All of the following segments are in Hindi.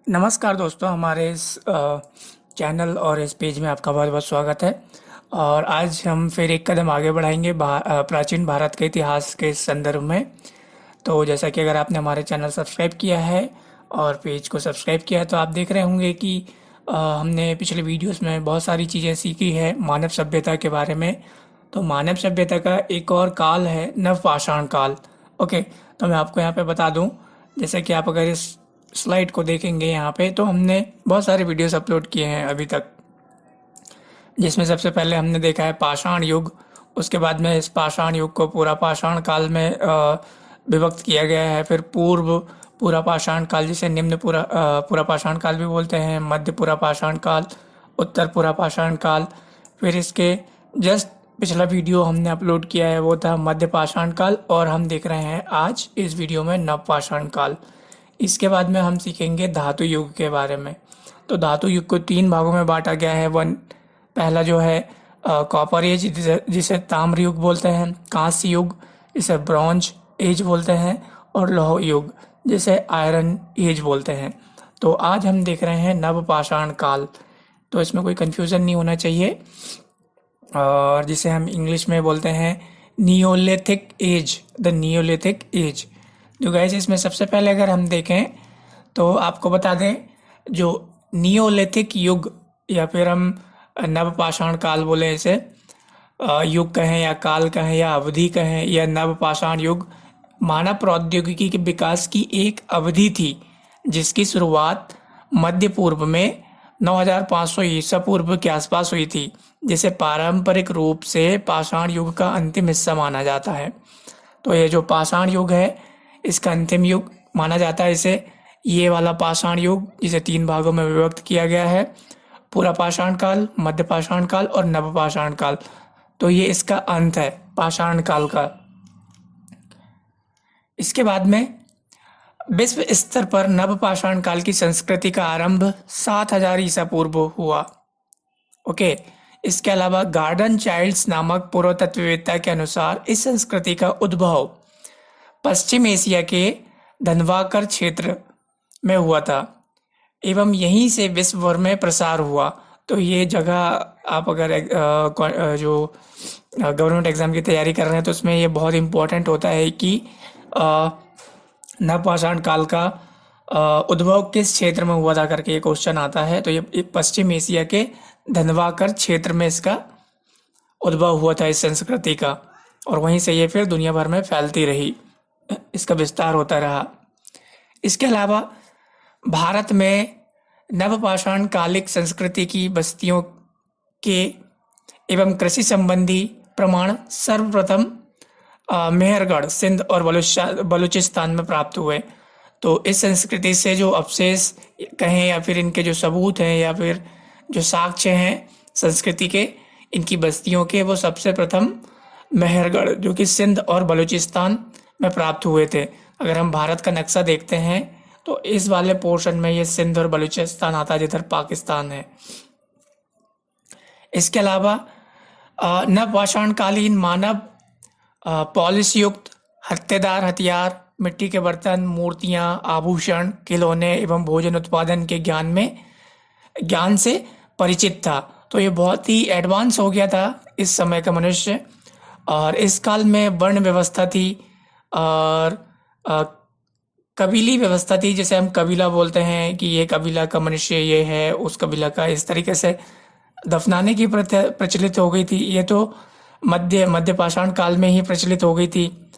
नमस्कार दोस्तों, हमारे इस चैनल और इस पेज में आपका बहुत बहुत स्वागत है। और आज हम फिर एक कदम आगे बढ़ाएंगे प्राचीन भारत के इतिहास के संदर्भ में। तो जैसा कि अगर आपने हमारे चैनल सब्सक्राइब किया है और पेज को सब्सक्राइब किया है तो आप देख रहे होंगे कि हमने पिछले वीडियोस में बहुत सारी चीज़ें सीखी है मानव सभ्यता के बारे में। तो मानव सभ्यता का एक और काल है नवपाषाण काल। ओके, तो मैं आपको यहाँ पे बता दूँ, जैसे कि आप अगर इस स्लाइड को देखेंगे यहाँ पे, तो हमने बहुत सारे वीडियोस अपलोड किए हैं अभी तक, जिसमें सबसे पहले हमने देखा है पाषाण युग। उसके बाद में इस पाषाण युग को पूरा पाषाण काल में विभक्त किया गया है। फिर पूरा पाषाण काल, जिसे निम्न पूरा पाषाण काल भी बोलते हैं, मध्य पूरा पाषाण काल, उत्तर पूरा पाषाण काल। फिर इसके जस्ट पिछला वीडियो हमने अपलोड किया है वो था मध्य पाषाण काल, और हम देख रहे हैं आज इस वीडियो में नव पाषाण काल। इसके बाद में हम सीखेंगे धातु युग के बारे में। तो धातु युग को 3 भागों में बांटा गया है। पहला जो है कॉपर एज, जिसे ताम्र युग बोलते हैं, कांस्य युग जिसे ब्रॉन्ज एज बोलते हैं, और लौह युग जिसे आयरन एज बोलते हैं। तो आज हम देख रहे हैं नवपाषाण काल। तो इसमें कोई कंफ्यूजन नहीं होना चाहिए, और जिसे हम इंग्लिश में बोलते हैं Neolithic age, the Neolithic age. जो गाइस, इसमें सबसे पहले अगर हम देखें तो आपको बता दें, जो नियोलिथिक युग या फिर हम नवपाषाण काल बोले इसे, युग कहें या काल कहें या अवधि कहें, या नवपाषाण युग मानव प्रौद्योगिकी के विकास की एक अवधि थी, जिसकी शुरुआत मध्य पूर्व में 9500 ईसा पूर्व के आसपास हुई थी, जिसे पारंपरिक रूप से पाषाण युग का अंतिम हिस्सा माना जाता है। तो ये जो पाषाण युग है, इसका अंतिम युग माना जाता है इसे। ये वाला पाषाण युग, जिसे 3 भागों में विभक्त किया गया है, पूरा पाषाण काल, मध्य पाषाण काल और नवपाषाण काल। तो ये इसका अंत है पाषाण काल का। इसके बाद में विश्व स्तर पर नवपाषाण काल की संस्कृति का आरंभ 7000 ईसा पूर्व हुआ। ओके, इसके अलावा गार्डन चाइल्ड्स नामक पुरातत्ववेत्ता के अनुसार इस संस्कृति का उद्भव पश्चिम एशिया के धनवाकर क्षेत्र में हुआ था, एवं यहीं से विश्व भर में प्रसार हुआ। तो ये जगह आप अगर जो गवर्नमेंट एग्जाम की तैयारी कर रहे हैं तो उसमें ये बहुत इम्पोर्टेंट होता है कि नवपाषाण काल का उद्भव किस क्षेत्र में हुआ था करके ये क्वेश्चन आता है। तो ये पश्चिम एशिया के धनवाकर क्षेत्र में इसका उद्भव हुआ था इस संस्कृति का, और वहीं से ये फिर दुनिया भर में फैलती रही, इसका विस्तार होता रहा। इसके अलावा भारत में नवपाषाण कालिक संस्कृति की बस्तियों के एवं कृषि संबंधी प्रमाण सर्वप्रथम मेहरगढ़, सिंध और बलूचिस्तान में प्राप्त हुए। तो इस संस्कृति से जो अवशेष कहें या फिर इनके जो सबूत हैं या फिर जो साक्ष्य हैं संस्कृति के, इनकी बस्तियों के, वो सबसे प्रथम मेहरगढ़, जो कि सिंध और बलूचिस्तान में प्राप्त हुए थे। अगर हम भारत का नक्शा देखते हैं तो इस वाले पोर्शन में ये सिंध और बलूचिस्तान आता है, जिधर पाकिस्तान है। इसके अलावा नवपाषाण कालीन मानव पॉलिश युक्त हत्तेदार हथियार, मिट्टी के बर्तन, मूर्तियां, आभूषण, खिलौने एवं भोजन उत्पादन के ज्ञान से परिचित था। तो ये बहुत ही एडवांस हो गया था इस समय का मनुष्य। और इस काल में वर्ण व्यवस्था थी और कबीली व्यवस्था थी, जिसे हम कबीला बोलते हैं कि ये कबीला का मनुष्य ये है, उस कबीला का, इस तरीके से दफनाने की प्रथा प्रचलित हो गई थी। ये तो मध्य पाषाण काल में ही प्रचलित हो गई थी,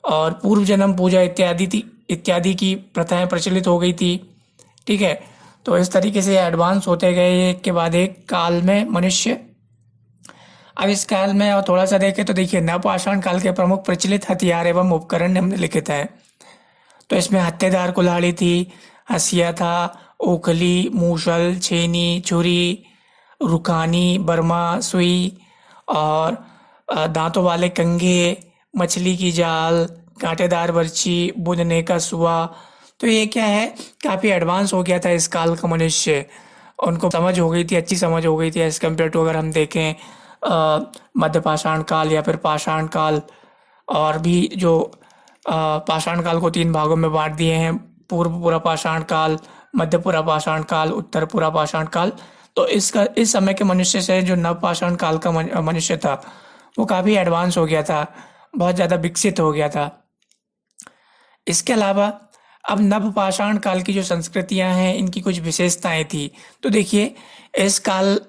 और पूर्व जन्म पूजा इत्यादि की प्रथाएं प्रचलित हो गई थी। ठीक है, तो इस तरीके से एडवांस होते गए एक के बाद एक काल में मनुष्य। अब इस काल में और थोड़ा सा देखें तो देखिए, नवपाषाण काल के प्रमुख प्रचलित हथियार एवं उपकरण निम्नलिखित हैं। तो इसमें हत्तेदार कुल्हाड़ी थी, हंसिया था, ओखली, मूसल, छेनी, छुरी, रुखानी, बर्मा, सुई, और दांतों वाले कंघे, मछली की जाल, कांटेदार बर्छी, बुनने का सुआ। तो ये क्या है, काफ़ी एडवांस हो गया था इस काल का मनुष्य। उनको समझ हो गई थी, अच्छी समझ हो गई थी एज कम्पेयर टू अगर हम देखें मध्य पाषाण काल या फिर पाषाण काल। और भी जो पाषाण काल को 3 भागों में बांट दिए हैं, पूर्व पूरा पाषाण काल, मध्यपुरा पाषाण काल, उत्तरपुरा पाषाण काल। तो इस समय के मनुष्य से जो नव पाषाण काल का मनुष्य था, वो काफ़ी एडवांस हो गया था, बहुत ज़्यादा विकसित हो गया था। इसके अलावा अब नव पाषाण काल की जो संस्कृतियां हैं, इनकी कुछ विशेषताएं थी। तो देखिए, इस काल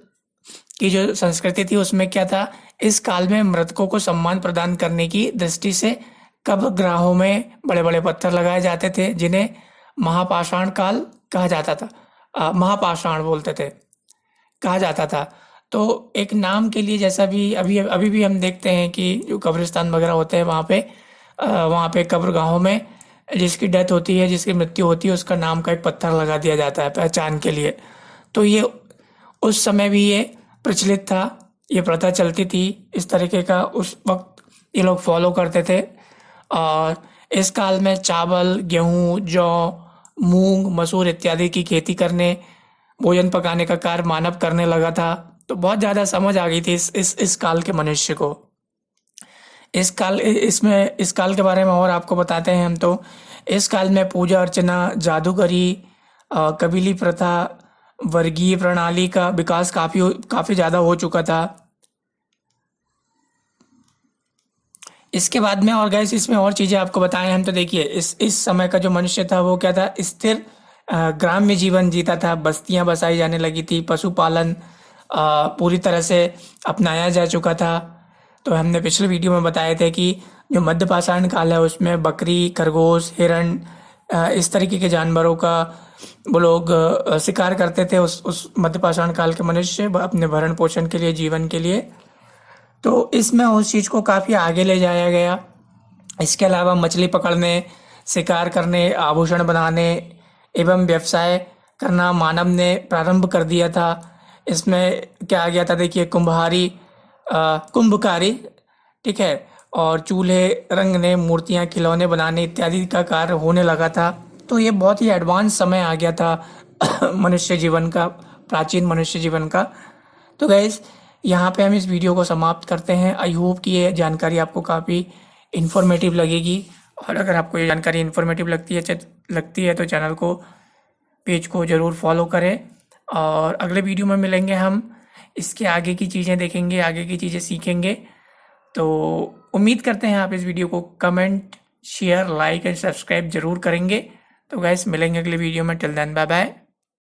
की जो संस्कृति थी उसमें क्या था, इस काल में मृतकों को सम्मान प्रदान करने की दृष्टि से कब्रगाहों में बड़े बड़े पत्थर लगाए जाते थे, जिन्हें महापाषाण काल कहा जाता था। महापाषाण बोलते थे, कहा जाता था। तो एक नाम के लिए, जैसा भी अभी अभी भी हम देखते हैं कि जो कब्रिस्तान वगैरह होते हैं वहाँ पे कब्रगाहों में जिसकी डेथ होती है, जिसकी मृत्यु होती है, उसका नाम का एक पत्थर लगा दिया जाता है पहचान के लिए। तो ये उस समय भी ये प्रचलित था, ये प्रथा चलती थी, इस तरीके का उस वक्त ये लोग फॉलो करते थे। और इस काल में चावल, गेहूँ, जौ, मूंग, मसूर इत्यादि की खेती करने, भोजन पकाने का कार्य मानव करने लगा था। तो बहुत ज़्यादा समझ आ गई थी इस काल के मनुष्य को। इस काल के बारे में और आपको बताते हैं हम। तो इस काल में पूजा अर्चना, जादूगरी, कबीली प्रथा, वर्गीय प्रणाली का विकास काफ़ी ज़्यादा हो चुका था। इसके बाद में और गैस इसमें और चीज़ें आपको बताएं हम। तो देखिए, इस समय का जो मनुष्य था वो क्या था, स्थिर ग्राम्य जीवन जीता था, बस्तियां बसाई जाने लगी थी, पशुपालन पूरी तरह से अपनाया जा चुका था। तो हमने पिछले वीडियो में बताए थे कि जो मध्य पाषाण काल है उसमें बकरी, खरगोश, हिरण, इस तरीके के जानवरों का वो लोग शिकार करते थे उस मध्य पाषाण काल के मनुष्य, अपने भरण पोषण के लिए, जीवन के लिए। तो इसमें उस चीज़ को काफ़ी आगे ले जाया गया। इसके अलावा मछली पकड़ने, शिकार करने, आभूषण बनाने एवं व्यवसाय करना मानव ने प्रारंभ कर दिया था। इसमें क्या आ गया था, देखिए, कुंभकारी, ठीक है, और चूल्हे रंगने, मूर्तियाँ, खिलौने बनाने इत्यादि का कार्य होने लगा था। तो ये बहुत ही एडवांस समय आ गया था मनुष्य जीवन का, प्राचीन मनुष्य जीवन का। तो गैस, यहाँ पे हम इस वीडियो को समाप्त करते हैं। आई होप कि ये जानकारी आपको काफ़ी इन्फॉर्मेटिव लगेगी। और अगर आपको ये जानकारी इन्फॉर्मेटिव लगती है तो चैनल को, पेज को ज़रूर फॉलो करें। और अगले वीडियो में मिलेंगे हम, इसके आगे की चीज़ें देखेंगे, आगे की चीज़ें सीखेंगे। तो उम्मीद करते हैं आप इस वीडियो को comment, share, like and subscribe ज़रूर करेंगे। तो गैस, मिलेंगे अगले वीडियो में। Till then, bye bye.